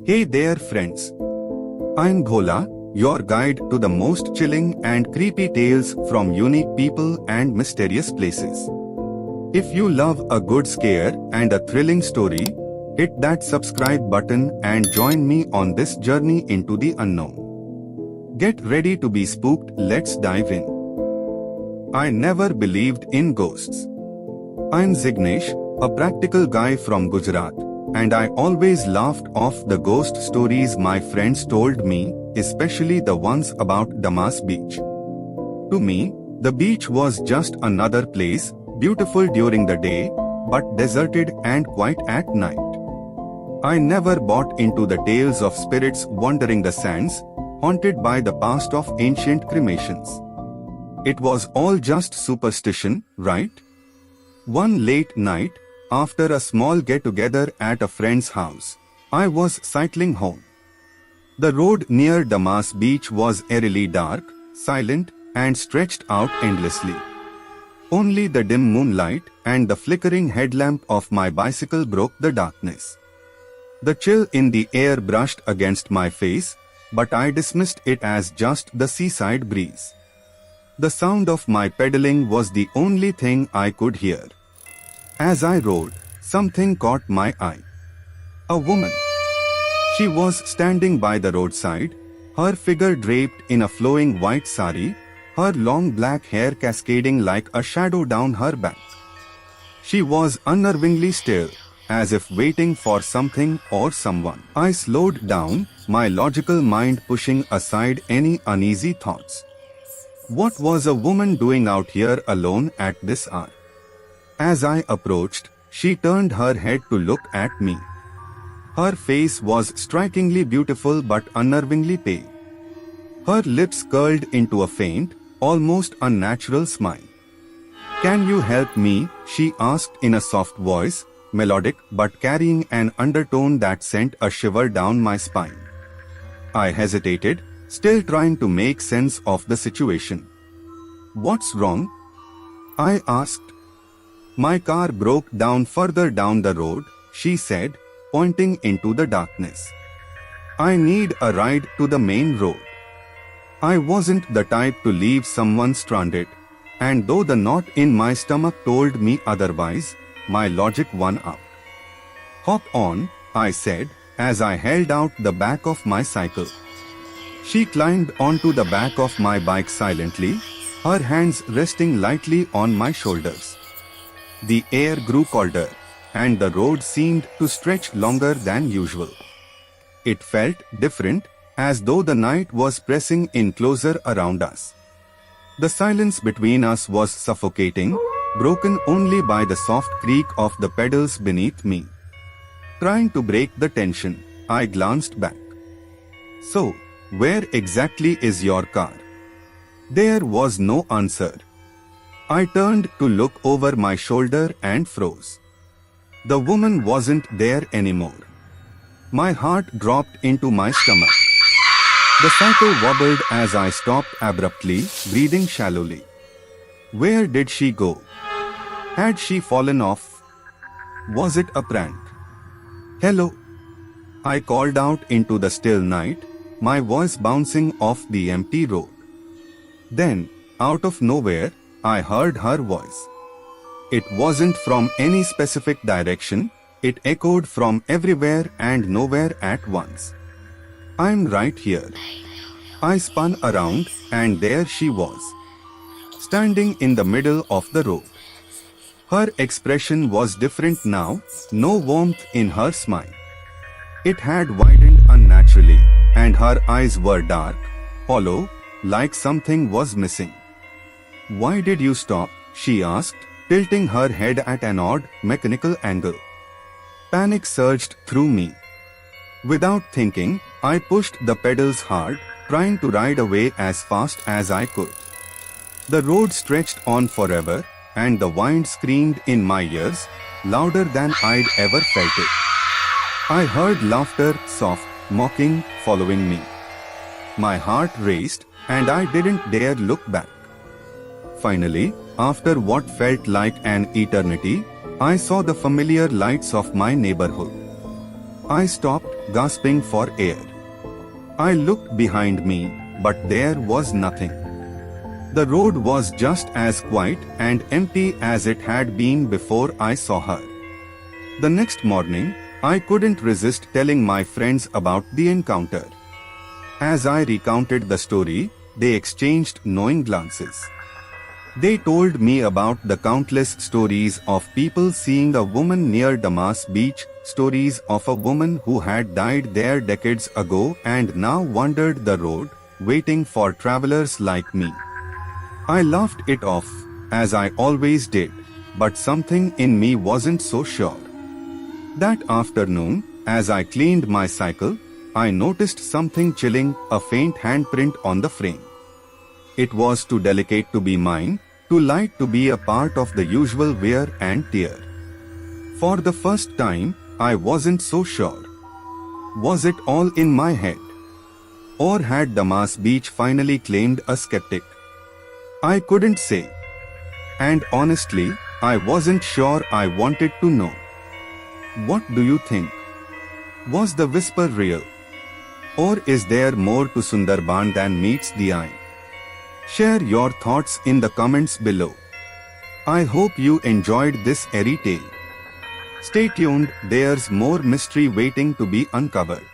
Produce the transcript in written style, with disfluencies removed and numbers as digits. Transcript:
Hey there friends. I'm Bhola, your guide to the most chilling and creepy tales from unique people and mysterious places. If you love a good scare and a thrilling story, hit that subscribe button and join me on this journey into the unknown. Get ready to be spooked, let's dive in. I never believed in ghosts. I'm Jignesh, a practical guy from Gujarat, and I always laughed off the ghost stories my friends told me, especially the ones about Dumas Beach. To me, the beach was just another place, beautiful during the day, but deserted and quiet at night. I never bought into the tales of spirits wandering the sands, haunted by the past of ancient cremations. It was all just superstition, right? One late night, after a small get-together at a friend's house, I was cycling home. The road near Dumas Beach was eerily dark, silent, and stretched out endlessly. Only the dim moonlight and the flickering headlamp of my bicycle broke the darkness. The chill in the air brushed against my face, but I dismissed it as just the seaside breeze. The sound of my pedaling was the only thing I could hear. As I rode, something caught my eye. A woman. She was standing by the roadside, her figure draped in a flowing white sari, her long black hair cascading like a shadow down her back. She was unnervingly still, as if waiting for something or someone. I slowed down, my logical mind pushing aside any uneasy thoughts. What was a woman doing out here alone at this hour? As I approached, she turned her head to look at me. Her face was strikingly beautiful but unnervingly pale. Her lips curled into a faint, almost unnatural smile. "Can you help me?" she asked in a soft voice, melodic but carrying an undertone that sent a shiver down my spine. I hesitated, still trying to make sense of the situation. "What's wrong?" I asked. "My car broke down further down the road," she said, pointing into the darkness. "I need a ride to the main road." I wasn't the type to leave someone stranded, and though the knot in my stomach told me otherwise, my logic won out. "Hop on," I said, as I held out the back of my cycle. She climbed onto the back of my bike silently, her hands resting lightly on my shoulders. The air grew colder, and the road seemed to stretch longer than usual. It felt different, as though the night was pressing in closer around us. The silence between us was suffocating, broken only by the soft creak of the pedals beneath me. Trying to break the tension, I glanced back. "So, where exactly is your car?" There was no answer. I turned to look over my shoulder and froze. The woman wasn't there anymore. My heart dropped into my stomach. The cycle wobbled as I stopped abruptly, breathing shallowly. Where did she go? Had she fallen off? Was it a prank? "Hello?" I called out into the still night, my voice bouncing off the empty road. Then, out of nowhere, I heard her voice. It wasn't from any specific direction, it echoed from everywhere and nowhere at once. "I'm right here." I spun around, and there she was, standing in the middle of the road. Her expression was different now, no warmth in her smile. It had widened unnaturally, and her eyes were dark, hollow, like something was missing. "Why did you stop?" she asked, tilting her head at an odd, mechanical angle. Panic surged through me. Without thinking, I pushed the pedals hard, trying to ride away as fast as I could. The road stretched on forever, and the wind screamed in my ears, louder than I'd ever felt it. I heard laughter, soft, mocking, following me. My heart raced, and I didn't dare look back. Finally, after what felt like an eternity, I saw the familiar lights of my neighborhood. I stopped, gasping for air. I looked behind me, but there was nothing. The road was just as quiet and empty as it had been before I saw her. The next morning, I couldn't resist telling my friends about the encounter. As I recounted the story, they exchanged knowing glances. They told me about the countless stories of people seeing a woman near Dumas Beach, stories of a woman who had died there decades ago and now wandered the road, waiting for travelers like me. I laughed it off, as I always did, but something in me wasn't so sure. That afternoon, as I cleaned my cycle, I noticed something chilling, a faint handprint on the frame. It was too delicate to be mine, too light to be a part of the usual wear and tear. For the first time, I wasn't so sure. Was it all in my head? Or had Dumas Beach finally claimed a skeptic? I couldn't say. And honestly, I wasn't sure I wanted to know. What do you think? Was the whisper real? Or is there more to Sundarban than meets the eye? Share your thoughts in the comments below. I hope you enjoyed this airy tale. Stay tuned, there's more mystery waiting to be uncovered.